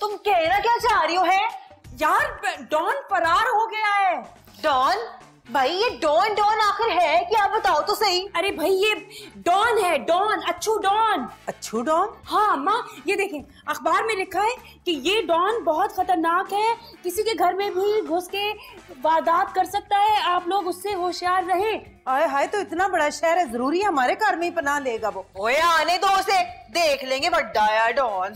तुम कहना क्या चाह रही हो? है यार डॉन फरार हो गया है। डॉन? भाई ये डॉन डॉन आखिर है क्या, बताओ तो सही। अरे भाई ये डॉन है, डॉन, अच्छू डॉन। अच्छू डॉन? हाँ अम्मा, ये देखें अखबार में लिखा है कि ये डॉन बहुत खतरनाक है, किसी के घर में भी घुस के वारदात कर सकता है, आप लोग उससे होशियार रहें। आए हाय, तो इतना बड़ा शहर है, जरूरी है हमारे घर में ही पनाह लेगा वो? ओए आने दो उसे, देख लेंगे बड्डा यार डॉन।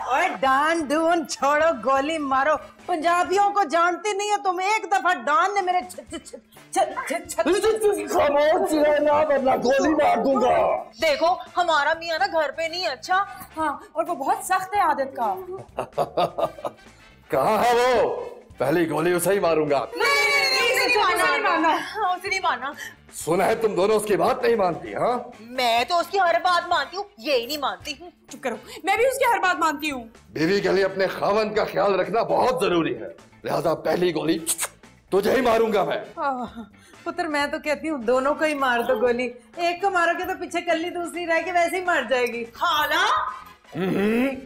ओए डॉन डॉन छोड़ो, गोली मारो, पंजाबियों को जानते नहीं हो तुम। एक दफा डॉन ने मेरे गोली मार दूंगा। देखो हमारा मियां ना घर पे नहीं है। अच्छा हाँ, और वो बहुत सख्त है आदत का। कहाँ है वो? पहली गोली उसे ही मारूंगा। उसे नहीं मारना। सुना है तुम दोनों उसकी बात नहीं मानती। हाँ, मैं तो उसकी हर बात मानती हूँ, यही नहीं मानती हूँ। चुप करो, मैं भी उसकी हर बात मानती हूँ। बीवी के लिए अपने खावंद का ख्याल रखना बहुत जरूरी है, लिहाजा पहली गोली तुझे ही मारूंगा मैं। पुत्र मैं तो कहती हूँ दोनों को ही मार दो गोली। एक को मारोगे तो पीछे कल्ली दूसरी रह के वैसे ही मर जाएगी। खाला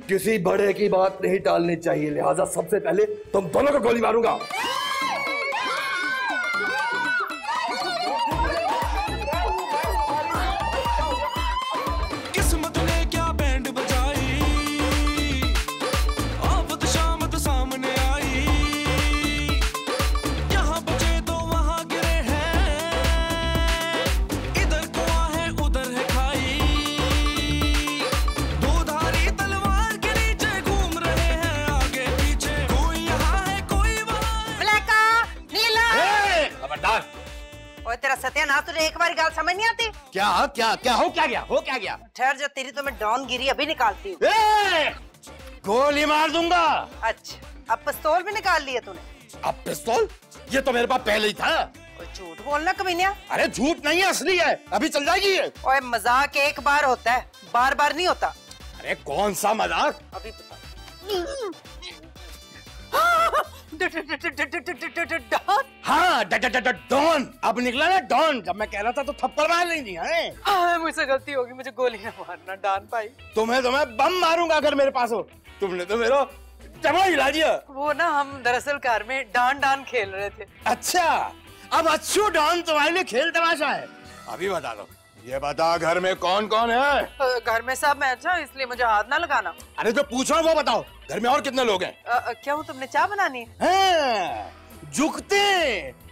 किसी बड़े की बात नहीं टालनी चाहिए, लिहाजा सबसे पहले तुम दोनों को गोली मारूंगा। किस्मत ने क्या बैंड बजाई, आफत शामत सामने आई, यहाँ बचे तो वहाँ गिरे हैं, इधर कुआं है उधर है खाई, दो धारी तलवार के नीचे घूम रहे हैं आगे पीछे, कोई यहाँ है कोई वहाँ। ब्लैका नीला। खबरदार। ओए तेरा सत्यानाश, तुझे एक बार गाल समझ नहीं आती? क्या क्या क्या हो क्या गया? ठहर जा, तेरी तो मैं डॉन गिरी अभी निकालती हूँ। गोली मार दूंगा। अच्छा अब पिस्तौल भी निकाल लिया तूने? अब पिस्तौल? ये तो मेरे पास पहले ही था। ओए झूठ बोलना कमीनिया। अरे झूठ नहीं है, असली है, अभी चल जाएगी ये। ओए मजाक एक बार होता है, बार बार नहीं होता। अरे कौन सा मजाक? अभी बता। हाँ डॉन, अब निकला ना डॉन। जब मैं कह रहा था तो थप्पड़ मार लेंगी। मुझसे गलती होगी, मुझे गोली ना मारना डॉन भाई। तुम्हें बम मारूंगा अगर मेरे पास हो। तुमने तो मेरा जमा हिला दिया। वो ना हम दरअसल कार में डॉन डॉन खेल रहे थे। अच्छा, अब अच्छू डॉन तुम्हारे लिए खेल तमाशा है। अभी बता दो, ये बता घर में कौन कौन है? घर में सब मैं। अच्छा इसलिए मुझे हाथ ना लगाना। अरे जो पूछ रहा हूँ वो बताओ, घर में और कितने लोग हैं? क्यों तुमने चाय बनानी है? झुकते,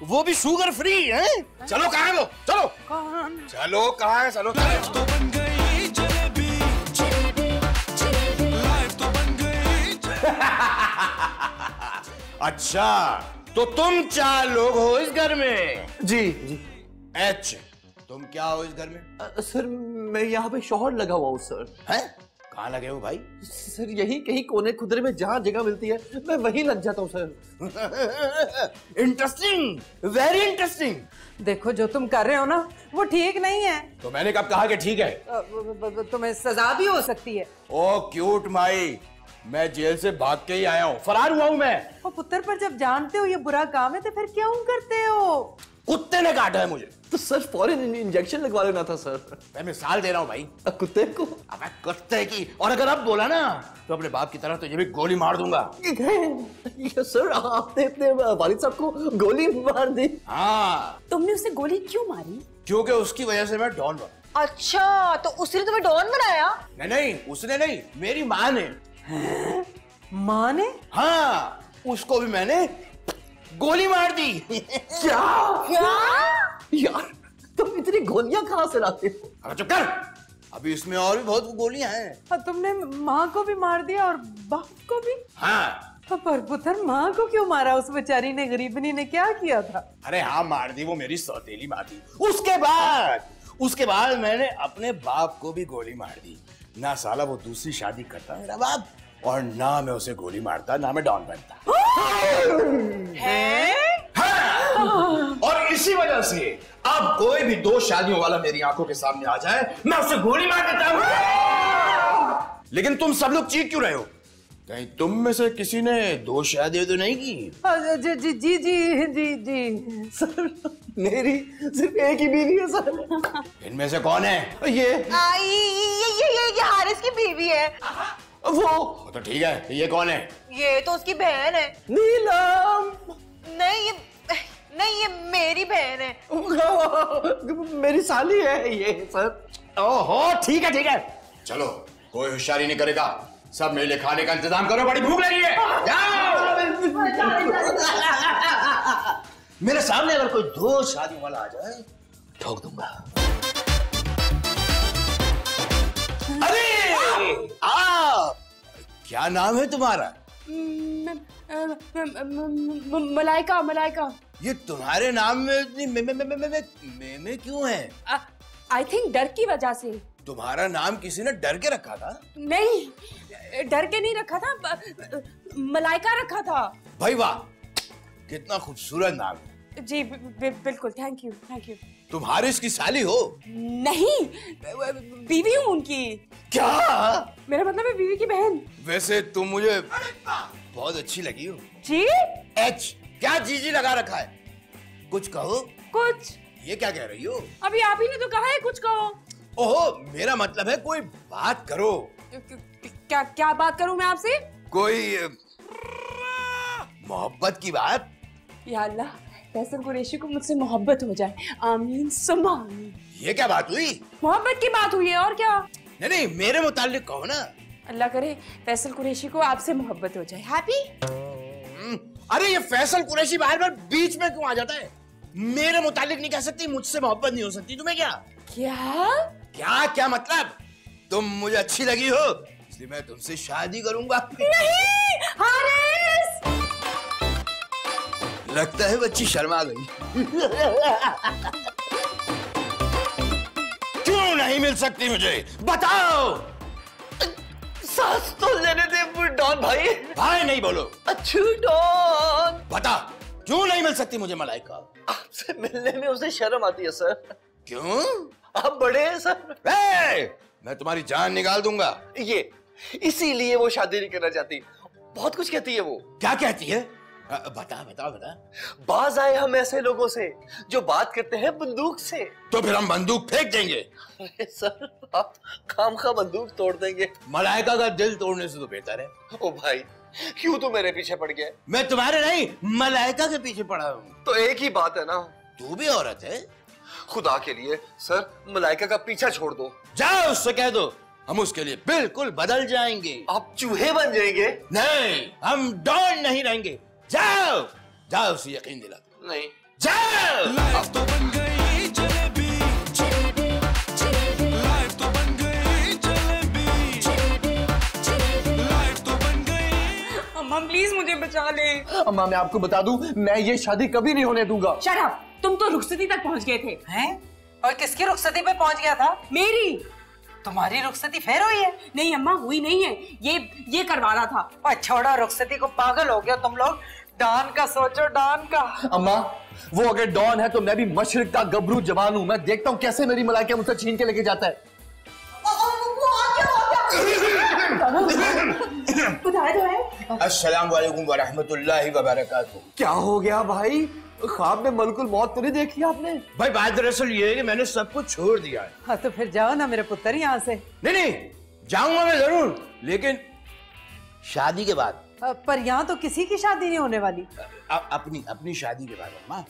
वो भी शुगर फ्री है। चलो कहाँ है वो? चलो कौन? चलो कहाँ है? चलो तो बन गई जलेबी, लाइफ तो बन गई। अच्छा तो तुम 4 लोग हो इस घर में? जी। एच, तुम क्या हो इस घर में? सर मैं यहाँ पे शोहर लगा हुआ हूँ सर। हैं? कहाँ लगे हो भाई? सर यही कहीं कोने खुदरे में जहाँ जगह मिलती है मैं वहीं लग जाता हूँ सर। Interesting, very interesting. देखो जो तुम कर रहे हो ना वो ठीक नहीं है। तो मैंने कब कहा कि ठीक है? तुम्हें सजा भी हो सकती है। ओ क्यूट माई, मैं जेल से भाग के ही आया हूँ, फरार हुआ हूँ मैं। वो पुत्र पर जब जानते हो ये बुरा काम है तो फिर क्यों करते हो? कुत्ते ने काटा है मुझे। तो सर फौरन इंजेक्शन लगवा लेना था सर। मैं मिसाल दे रहा हूँ भाई। कुत्ते को? अबे कुत्ते की, और अगर अब बोला ना तो अपने बाप की तरह तुझे भी गोली मार दूंगा। सर आपने अपने वालिद साहब को गोली मार दी? हाँ। तुमने उसे गोली क्यों मारी? क्योंकि उसकी वजह से मैं डॉन बना। अच्छा तो उसने तुम्हें डॉन बनाया? नहीं, उसने नहीं, मेरी माँ ने। माँ ने? हाँ, उसको भी मैंने गोली मार दी। क्या? यार तुम इतनी गोलियां कहाँ से लाते हो? अरे चुप कर, अभी इसमें और भी बहुत गोलियां हैं। तुमने माँ को भी मार दिया और बाप को भी? हाँ। पर पुत्र माँ को क्यों मारा? उस बेचारी ने, गरीबनी ने क्या किया था? अरे हाँ मार दी, वो मेरी सौतेली माँ थी। उसके बाद मैंने अपने बाप को भी गोली मार दी। ना साला वो दूसरी शादी करता मेरा बाप, और ना मैं उसे गोली मारता, ना मैं डॉन बनता। हाँ। और इसी वजह से अब कोई भी 2 शादियों वाला मेरी आंखों के सामने आ जाए, मैं उसे गोली मार देता हूँ। लेकिन तुम सब लोग चीख क्यों रहे हो? कहीं तुम में से किसी ने 2 शादियां तो नहीं की? जी जी जी जी जी जी सर मेरी सिर्फ एक ही बीवी है सर। इनमें से कौन है? ये हारिस की बीवी है। वो तो ठीक है, ये कौन है? ये तो उसकी बहन है। नीलम। नहीं, ये मेरी बहन है। मेरी साली है ये सर। ओहो, ठीक है। चलो, कोई होशियारी नहीं करेगा, सब मेरे लिए खाने का इंतजाम करो, बड़ी भूख लगी है। जाओ। मेरे सामने अगर कोई दो शादियों वाला आ जाए, ठोक दूंगा। अरे क्या नाम है तुम्हारा? मलाइका। ये तुम्हारे नाम में इतनी में क्यों है? आई थिंक डर की वजह से। तुम्हारा नाम किसी ने डर के रखा था? नहीं, डर के नहीं रखा था, मलाइका रखा था। भाई वाह, कितना खूबसूरत नाम है। जी बिल्कुल, थैंक यू। तुम्हारी इसकी साली हो? नहीं, बीवी हूँ उनकी। क्या? मेरा मतलब है बीवी की बहन। वैसे तुम मुझे बहुत अच्छी लगी हो। जी? एच क्या जीजी लगा रखा है? कुछ कहो। कुछ? ये क्या कह रही हो? अभी आप ही ने तो कहा है कुछ कहो। ओहो, मेरा मतलब है कोई बात करो। क्या बात करूं मैं आपसे? कोई मोहब्बत की बात। या अल्लाह, फैसल कुरैशी को मुझसे मोहब्बत हो जाए, आमीन सुम्मा आमीन। ये क्या बात हुई? मोहब्बत की बात हुई है, और क्या? नहीं, मेरे मुताल्लिक कहो ना। अल्लाह करे फैसल कुरैशी को आपसे मोहब्बत हो जाए। हैप्पी? अरे ये फैसल कुरैशी बार-बार बीच में क्यों आ जाता है? मेरे मुताल्लिक नहीं कह सकती, मुझसे मोहब्बत नहीं हो सकती। तुम्हें क्या मतलब? तुम मुझे अच्छी लगी हो, इसलिए मैं तुमसे शादी करूंगा। नहीं हारिस! लगता है बच्ची शर्मा गई। क्यों नहीं मिल सकती मुझे? बताओ। सांस तो लेने दे डॉन भाई। भाई नहीं बोलो। अच्छू डॉन। बता, क्यों नहीं मिल सकती मुझे मलाइका? आपसे मिलने में उसे शर्म आती है सर। क्यों? आप बड़े हैं सर। मैं तुम्हारी जान निकाल दूंगा। ये इसीलिए वो शादी नहीं करना चाहती। बहुत कुछ कहती है वो। क्या कहती है? बता। बाज आए हम ऐसे लोगों से जो बात करते हैं बंदूक से। तो फिर हम बंदूक फेंक देंगे। अरे सर, आप खामखा बंदूक तोड़ देंगे। मलाइका का दिल तोड़ने से तो बेहतर है। ओ भाई, क्यों तो मेरे पीछे पड़ गया? मैं तुम्हारे नहीं, मलाइका के पीछे पड़ा हूँ। तो एक ही बात है ना। तू भी औरत है। खुदा के लिए सर, मलाइका का पीछा छोड़ दो। जाओ उससे कह दो, हम उसके लिए बिल्कुल बदल जाएंगे। आप चूहे बन जाएंगे। नहीं, हम डॉन नहीं रहेंगे। जाओ उसे यकीन दिला। नहीं, जाओ। लाइफ तो बन गई जलेबी, लाइफ तो बन गई जलेबी, लाइफ तो बन गई। अम्मा प्लीज मुझे बचा ले। अम्मा मैं आपको बता दूं, मैं ये शादी कभी नहीं होने दूंगा। शट अप, तुम तो रुखसती तक पहुंच गए थे। हैं? और किसकी रुखसती पे पहुंच गया था? मेरी। तुम्हारी रुखसती फिर हुई है? नहीं अम्मा, हुई नहीं है, ये करवा रहा था। और छोड़ो रुखसती को, पागल हो गया तुम लोग। डॉन का सोचो, डॉन का। अम्मा, वो अगर डॉन है तो मैं भी मशरिक का गबरू जवान हूं। मैं देखता हूं कैसे मेरी मलाइका मुझसे छीन के लेके जाता है। अस्सलाम वालेकुम व रहमतुल्लाहि व बरकातुहू। क्या हो गया भाई? ख्वाब में मलकुल मौत तो नहीं देखी आपने? भाई बात दरअसल ये है कि मैंने सब कुछ छोड़ दिया है। हाँ तो फिर जाओ ना मेरे पुत्र यहाँ से। नहीं, जाऊंगा मैं जरूर, लेकिन शादी के बाद। पर यहाँ तो किसी की शादी नहीं होने वाली। अपनी शादी के बाद। अम्मा,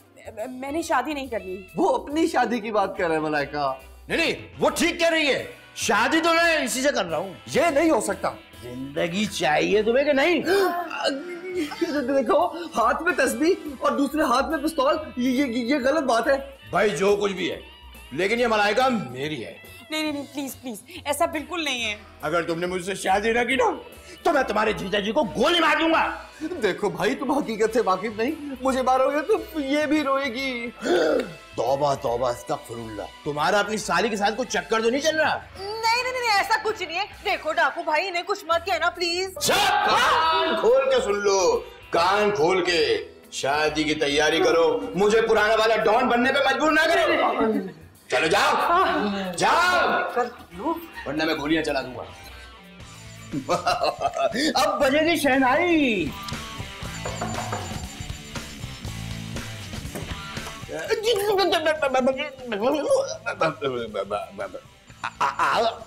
मैंने शादी नहीं करनी। वो अपनी शादी की बात कर रहे हैं मलाइका। नहीं, वो ठीक कह रही है। शादी तो मैं इसी से कर रहा हूँ। ये नहीं हो सकता। जिंदगी चाहिए तुम्हें कि नहीं? देखो, हाथ में तस्बीह और दूसरे हाथ में पिस्तौल, ये गलत बात है। भाई जो कुछ भी है, लेकिन ये मलाइका मेरी है। नहीं प्लीज, ऐसा बिल्कुल नहीं है। अगर तुमने मुझसे शादी न की ना, तो मैं तुम्हारे जीजा जी को गोली मार दूंगा। देखो भाई, तुम हकीकत से वाकिफ नहीं, मुझे मारोगे तो ये भी रोएगी। तौबा अस्तगफिरुल्लाह। तुम्हारा अपनी साली के साथ कोई चक्कर तो नहीं चल रहा? नहीं, ऐसा कुछ नहीं है। देखो डाकू भाई, इन्हें कुछ मत कहना प्लीज। कान खोल के सुन लो, कान खोल के। शादी की तैयारी करो, मुझे पुराना वाला डॉन बनने पे मजबूर ना करो। चलो जाओ, वरना मैं गोलियां चला दूंगा। अब बजेगी शहनाई।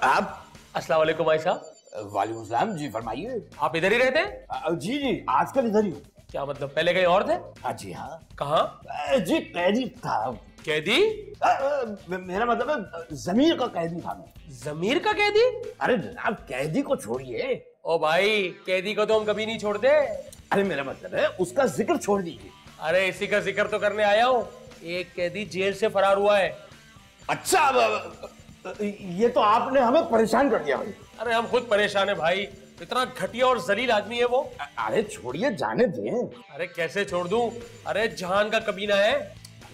आप अस्सलाम वालेकुम भाई साहब। वालेकुम सलाम जी, फरमाइए। आप इधर ही रहते हैं? जी जी, आजकल इधर ही। क्या मतलब, पहले कहीं और थे? हाँ जी हाँ। कहाँ? जी कैदी था। कैदी? मेरा मतलब है जमीर का कैदी था मैं। जमीर का कैदी? अरे जनाब कैदी को छोड़िए। ओ भाई, कैदी को तो हम कभी नहीं छोड़ते। अरे मेरा मतलब है उसका जिक्र छोड़ दीजिए। अरे इसी का जिक्र तो करने आया हूँ। एक कैदी जेल से फरार हुआ है। अच्छा, ये तो आपने हमें परेशान कर दिया भाई। अरे हम खुद परेशान है भाई, इतना घटिया और जलील आदमी है वो। अरे छोड़िए, जाने दें। अरे कैसे छोड़ दूं? अरे जहान का कमीना है।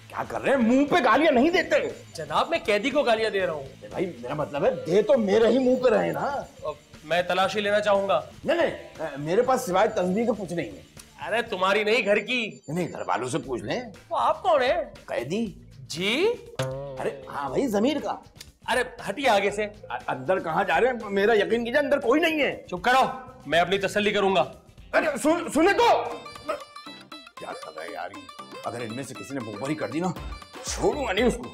क्या कर रहे हैं, मुंह पे गालियां नहीं देते। जनाब मैं कैदी को गालियां दे रहा हूँ। भाई मेरा मतलब है दे तो मेरे ही मुंह पे रहे ना। मैं तलाशी लेना चाहूंगा। नहीं, मेरे पास सिवाय तस्वीर के कुछ नहीं है। अरे तुम्हारी नहीं, घर की। नहीं, घर वालों से पूछ लें। तो आप कौन है? कैदी जी? अरे हाँ भाई, जमीर का। अरे हटिए आगे से। अंदर कहाँ जा रहे हैं, मेरा यकीन कीजिए अंदर कोई नहीं है। चुप करो, मैं अपनी तसल्ली करूंगा। अरे सुने तो। क्या कर रहा है यार, अगर इनमें से किसी ने मुखबरी कर दी ना, छोड़ूंगा नहीं उसको।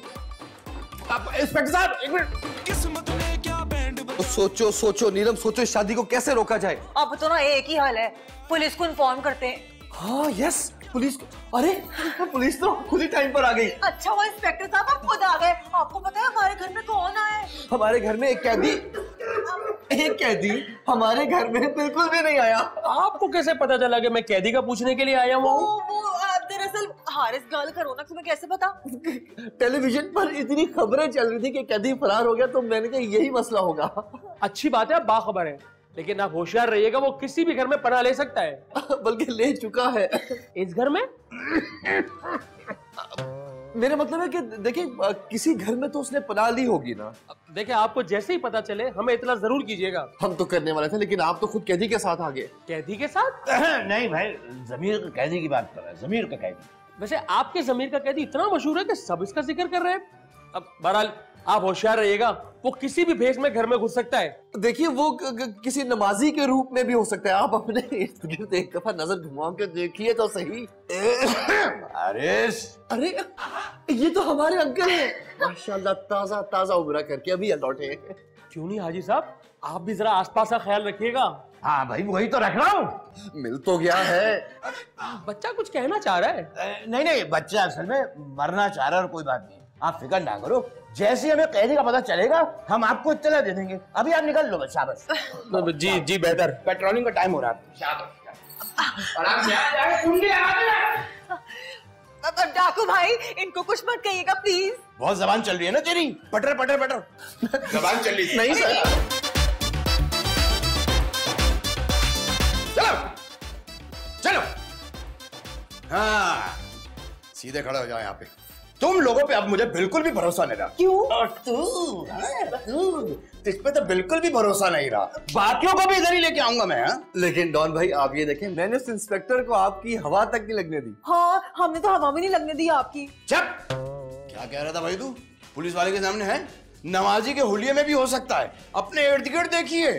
इंस्पेक्टर साहब एक मिनट। किस्मत ने क्या बैंड तो सोचो नीलम, सोचो इस शादी को कैसे रोका जाए। अब तो ना एक ही हाल है, पुलिस को इन्फॉर्म करते हैं। हाँ यस, पुलिस। अरे पुलिस तो खुद ही टाइम पर आ गई। अच्छा हुआ इंस्पेक्टर साहब आप खुद आ गए। आपको पता है हमारे घर में कौन आया है? हमारे घर में एक कैदी हमारे घर में बिल्कुल भी नहीं आया। आपको कैसे पता चला कि मैं कैदी का पूछने के लिए आया हुआ हूँ? वो दरअसल हारिस गाल करो ना, तुम्हें कैसे पता? टेलीविजन पर इतनी खबरें चल रही थी कि कैदी फरार हो गया, तो मैंने कहा यही मसला होगा। अच्छी बात है, आप बाखबर है, लेकिन आप होशियार रहिएगा, वो किसी भी घर में पनाह ले सकता है। बल्कि ले चुका है। इस घर में? मेरा मतलब है कि देखिए, किसी घर में तो उसने पनाह ली होगी ना। देखिए, आपको जैसे ही पता चले हमें इतना जरूर कीजिएगा। हम तो करने वाले थे, लेकिन आप तो खुद कैदी के साथ आ गए। कैदी के साथ? नहीं भाई, जमीर का कैदी की बात कर रहा है, जमीर का कैदी। वैसे आपके जमीर का कैदी इतना मशहूर है कि सब इसका जिक्र कर रहे हैं। अब बहरहाल आप होशियार रहिएगा, वो किसी भी भेष में घर में घुस सकता है। देखिए, वो किसी नमाजी के रूप में भी हो सकता है। आप अपने इर्द गिर्द एक दफा नजर घुमा के देखिए तो सही। अरे ये तो हमारे अंकल हैं, माशाल्लाह, ताजा ताजा उबरा करके अभी लौटे। क्यों नहीं हाजी साहब, आप भी जरा आसपास का ख्याल रखिएगा। हाँ भाई, वही तो रख रहा हूँ। मिल तो गया है। बच्चा कुछ कहना चाह रहा है। नहीं, बच्चा असल में मरना चाह रहा है और कोई बात नहीं, आप फिक्र ना करो। जैसे हमें कैदी का पता चलेगा हम आपको इत्तला दे देंगे। अभी आप निकल लो बच्चा बस। जी बेहतर। पेट्रोलिंग का टाइम हो रहा है। डाकू भाई, इनको कुछ मत कहिएगा प्लीज। बहुत जबान चल रही है ना तेरी, पटर पटर पटर जबान चल रही है। नहीं सर, चलो हाँ, सीधे खड़े हो जाओ यहाँ पे। तुम लोगों पे अब मुझे बिल्कुल भी भरोसा नहीं रहा। क्यों? और तू इस पे तो बिल्कुल भी भरोसा नहीं रहा। बाकियों को भी इधर ही लेके आऊंगा मैं। हाँ? लेकिन डॉन भाई आप ये देखें, मैंने उस इंस्पेक्टर को आपकी हवा तक नहीं लगने दी। हाँ, हमने तो हवा भी नहीं लगने दी आपकी। चुप! क्या कह रहा था भाई तू? पुलिस वाले के सामने है? नमाजी के हुलिये में भी हो सकता है। अपने इर्द गिर्द देखिए।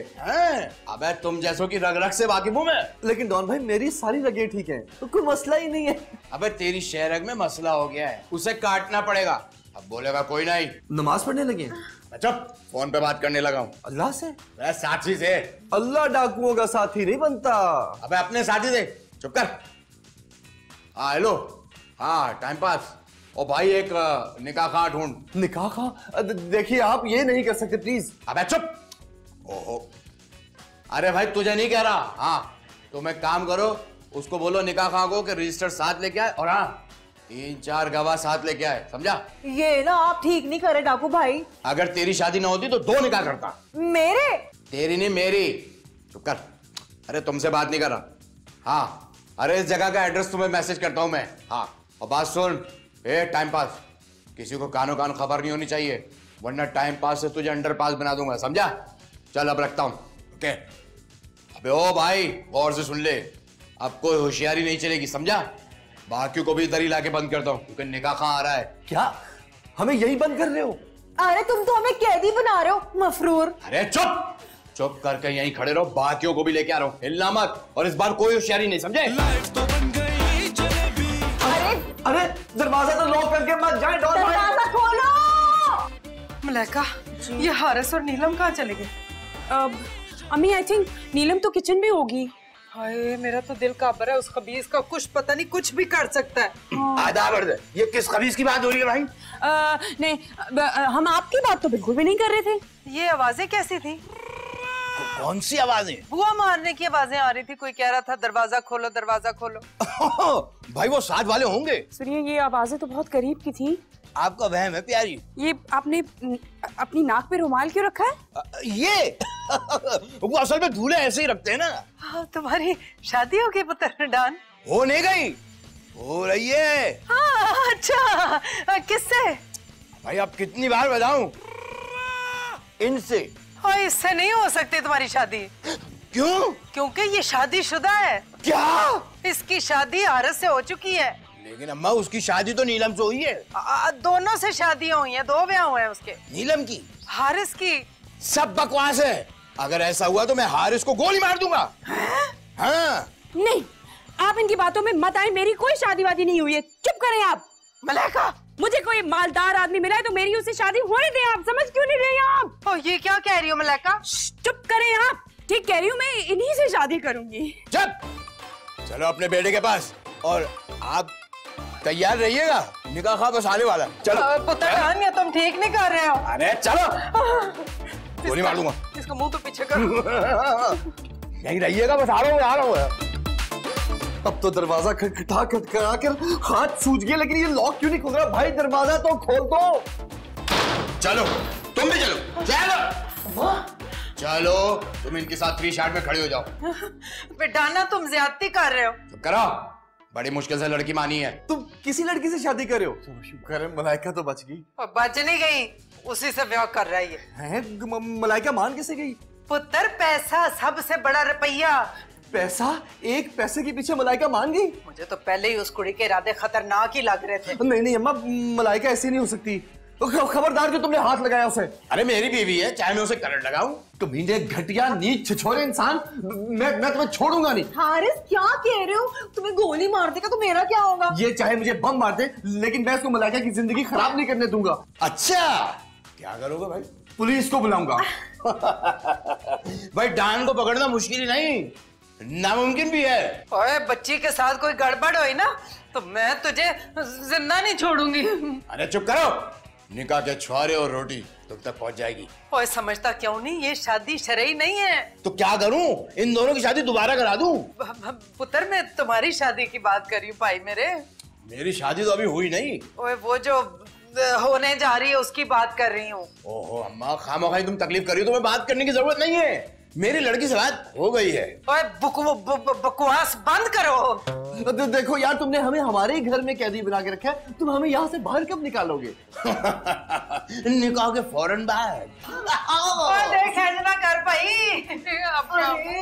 अबे तुम जैसों की रग रग से वाकिफ हूं मैं। लेकिन डॉन भाई मेरी सारी रगें ठीक हैं, तो कोई मसला ही नहीं है। अबे तेरी शहरग में मसला हो गया है, उसे काटना पड़ेगा। अब बोलेगा कोई नहीं। नमाज पढ़ने लगे? चुप, फोन पे बात करने लगा हूँ। अल्लाह से? साथी से। अल्लाह डाकुओं का साथी नहीं बनता। अबे अपने साथी से। चुप कर। हाँ हेलो, हाँ टाइम पास। ओ भाई, एक निकाह खां ढूंढ। निकाह खां? देखिए आप ये नहीं कर सकते प्लीज। अबे चुप। ओहो, अरे भाई तुझे नहीं कह रहा। हाँ, तुम एक काम करो, उसको बोलो निकाह खां को कि रजिस्टर साथ लेके आए, और हाँ 3-4 गवाह साथ लेके आए, समझा? ये ना आप ठीक नहीं करे डाकू भाई। अगर तेरी शादी ना होती तो 2 निकाह करता। मेरे? तेरी नहीं, मेरी। चुप कर। अरे तुमसे बात नहीं कर रहा। हाँ, अरे इस जगह का एड्रेस तुम्हें मैसेज करता हूं मैं। हाँ, और बात सुन, टाइम पास, किसी को कानो कान खबर नहीं होनी चाहिए, वरना टाइम पास से तुझे अंडर पास बना दूंगा, समझा? चल अब रखता हूं। ओके। अबे ओ भाई, गौर से सुन ले, अब कोई होशियारी नहीं चलेगी, समझा? बाकियों को भी इधर ही लाके बंद करता हूं, क्योंकि निकाह खां आ रहा है। क्या हमें यही बंद कर रहे हो? अरे तुम तो हमें कैदी बना रहे हो, मफरूर। अरे चुप, चुप करके यहीं खड़े रहो, बाकियों को भी लेके आ रहा हूं, हिलना मत। और इस बार कोई होशियारी नहीं, समझे? लाइफ तो बन गई जलेबी। अरे दरवाजा तो लॉक करके मत जाए डॉन भाई। दरवाजा खोलो। मलाइका, ये हारिस और नीलम कहाँ चले गए? अम्मी आई थिंक नीलम तो किचन में होगी। हाय मेरा तो दिल काबर है, उस खबीज का कुछ पता नहीं, कुछ भी कर सकता है। आधा मर्द, ये किस खबीज की बात हो रही है भाई? नहीं हम आपकी बात तो बिल्कुल भी नहीं कर रहे थे। ये आवाजें कैसी थी? कौन सी आवाजें? बुआ मारने की आवाजें आ रही थी, कोई कह रहा था दरवाजा खोलो दरवाजा खोलो। भाई वो साथ वाले होंगे। सुनिए ये आवाजें तो बहुत करीब की थी। आपका वहम है प्यारी। ये आपने अपनी नाक पे रुमाल क्यों रखा है? ये वो असल में दूल्हे ऐसे ही रखते हैं ना। हाँ, तुम्हारी शादी हो गई पुत्र डॉन? हो नहीं गई, हो रही है। हाँ, अच्छा किससे? भाई अब कितनी बार बताऊं? इनसे। हाँ, इससे नहीं हो सकती तुम्हारी शादी। क्यों? क्योंकि ये शादीशुदा है। क्या? इसकी शादी हारिस से हो चुकी है। लेकिन अम्मा उसकी शादी तो नीलम से हुई है। दोनों से शादियां हुई हैं, 2 ब्याह हुए हैं उसके। नीलम की? हारिस की। सब बकवास है। अगर ऐसा हुआ तो मैं हारिस को गोली मार दूंगा। हाँ? नहीं, आप इनकी बातों में मत आए, मेरी कोई शादी वादी नहीं हुई है। चुप करें आप। मलाइका, मुझे कोई मालदार आदमी मिला है तो मेरी उससे शादी होने दें। आप समझ क्यों नहीं रही आप? ओ, ये क्या कह रही हो मलाइका? चुप करें आप। ठीक कह रही हूँ, मैं इन्हीं से शादी करूंगी। चुप। चलो अपने बेटे के पास, और आप तैयार रहिएगा, निकाह खां बस आने वाला। चलो पुत्र डॉन, ये तुम ठीक नहीं कर रहे हो। अरे चलो, गोली मार दूंगा। इसका मुंह तो पीछे करो। यहीं रहिएगा, बस आ रहा हूँ। अब तो दरवाजा खटखटा खटखटा कर हाथ सूज गया, लेकिन ये लॉक क्यों नहीं खुल रहा? भाई दरवाजा तो खोल दो। चलो तुम भी चलो। चलो चलो, तुम इनके साथ 3 शॉट में खड़े हो जाओ। बेटाना तुम ज्यादती कर रहे हो। चुप करो, बड़ी मुश्किल से लड़की मानी है। तुम किसी लड़की से शादी कर रहे हो? चलो शुक्र है मलाइका तो बच गई। और बच नहीं गई, उसी से ब्याह कर रहा है। मलाइका मान कैसे गई? पुत्र पैसा सबसे बड़ा रुपया। पैसा? एक पैसे के पीछे मलाइका मान गई? मुझे तो पहले ही उस कुड़ी के इरादे खतरनाक ही लग रहे थे। नहीं अम्मा, मलाइका ऐसी नहीं हो सकती। तो खबरदार जो तुमने हाथ लगाया उसे। अरे मेरी बीवी है, चाहे मैं उसे करंट लगाऊं। तुम ही घटिया नीच छिछोरे इंसान, मैं तुम्हें छोड़ूंगा नहीं। हारिस क्या कह रहे हो? तुम्हें गोली मार देगा तो मेरा क्या होगा? ये चाहे मुझे बम मार दे, लेकिन मैं इसको मलाइका की जिंदगी खराब नहीं करने दूंगा। अच्छा क्या करोगे भाई? पुलिस को बुलाऊंगा। भाई डॉन को पकड़ना मुश्किल ही नहीं, नामुमकिन भी है। ओए, बच्ची के साथ कोई गड़बड़ हुई ना तो मैं तुझे जिंदा नहीं छोड़ूंगी। अरे चुप करो, निकाह के छुआरे और रोटी तुम तक पहुंच जाएगी। ओए, समझता क्यों नहीं? ये शादी शरई नहीं है। तो क्या करूं? इन दोनों की शादी दोबारा करा दूं? पुत्र मैं तुम्हारी शादी की बात कर रही हूँ भाई मेरे। मेरी शादी तो अभी हुई नहीं। ओए, वो जो होने जा रही है उसकी बात कर रही हूँ। ओहो अम्मा, खामोखाई तुम तकलीफ कर रही हो, तुम्हें बात करने की जरूरत नहीं है। मेरी लड़की से बात हो गई है। ओए, बकवास बंद करो। देखो यार, तुमने हमें हमारे ही घर में कैदी बना के रखा है, तुम हमें यहाँ से बाहर कब निकालोगे? निकाह के फौरन बाद। देख ना कर पाई।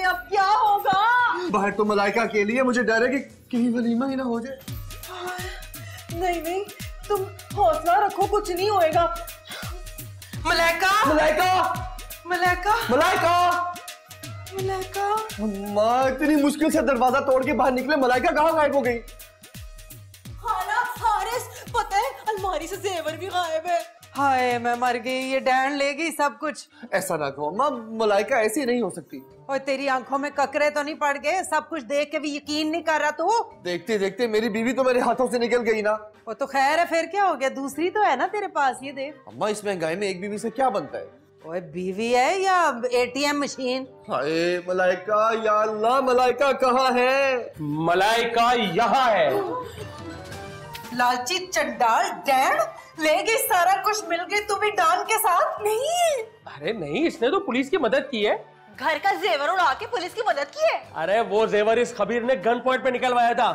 अब क्या होगा? बाहर तो मलाइका के लिए मुझे डर है कि कहीं वलीमा ही ना हो जाए। नहीं, तुम हौसला रखो, कुछ नहीं होएगा। मलाइका, मलाइका, मलाइका, मलाइका, मलाइका। माँ इतनी मुश्किल से दरवाजा तोड़ के बाहर निकले, मलाइका कहाँ गायब हो गई? खाना, हारिस, पता है अलमारी से जेवर भी गायब है। हाय मैं मर गई, ये डैन ले गई सब कुछ। ऐसा ना कहो माँ, मलाइका ऐसी नहीं हो सकती। और तेरी आंखों में ककरे तो नहीं पड़ गए? सब कुछ देख के भी यकीन नहीं कर रहा तू? देखते देखते मेरी बीवी तो मेरे हाथों से निकल गई ना। वो तो खैर है, फिर क्या हो गया? दूसरी तो है ना तेरे पास, ये देख। अम्मा इस महंगाई में एक बीवी से क्या बनता है? ओए, बीवी है या ATM मशीन? हाय मलाइका, या अल्लाह, मलाइका कहाँ है? मलाइका यहाँ है। लालची चंडाल डैन ले गई सारा कुछ, मिल गई तू भी डॉन के साथ। नहीं, अरे नहीं, इसने तो पुलिस की मदद की है। घर का जेवर उड़ा के पुलिस की मदद की है। अरे वो जेवर इस खबीर ने गन पॉइंट पे निकलवाया था,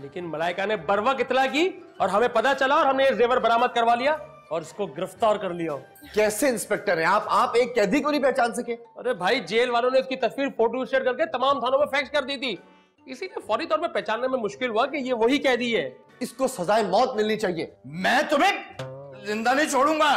लेकिन मलाइका ने बर वक्त इत्तला की और हमें पता चला और हमने ये जेवर बरामद करवा लिया और इसको गिरफ्तार कर लिया। कैसे इंस्पेक्टर हैं आप एक कैदी को नहीं पहचान सके? अरे भाई, जेल वालों ने इसकी तस्वीर फोटो शेयर करके तमाम थानों में फैक्स कर दी थी, इसीलिए फौरी तौर पे पहचानने में मुश्किल हुआ कि ये वही कैदी है। इसको सजाए मौत मिलनी चाहिए। मैं तुम्हें जिंदा नहीं छोड़ूंगा।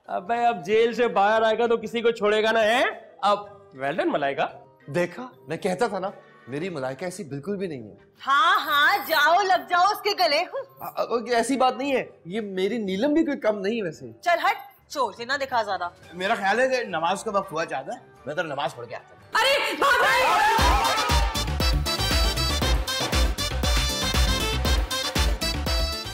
अबे अब जेल से बाहर आएगा तो किसी को छोड़ेगा ना, है? अब वेल डन मलाइका। देखा, मैं कहता था ना, मेरी मलाइका ऐसी बिल्कुल भी नहीं है। हाँ, जाओ लग जाओ उसके गले। ऐसी बात नहीं है, ये मेरी नीलम भी कोई कम नहीं वैसे। चल हट, सोच ना दिखा ज्यादा। मेरा ख्याल है कि नमाज का वक्त हुआ चाहता है, मैं तो नमाज पढ़ के आता हूँ। अरे भाग रहा है।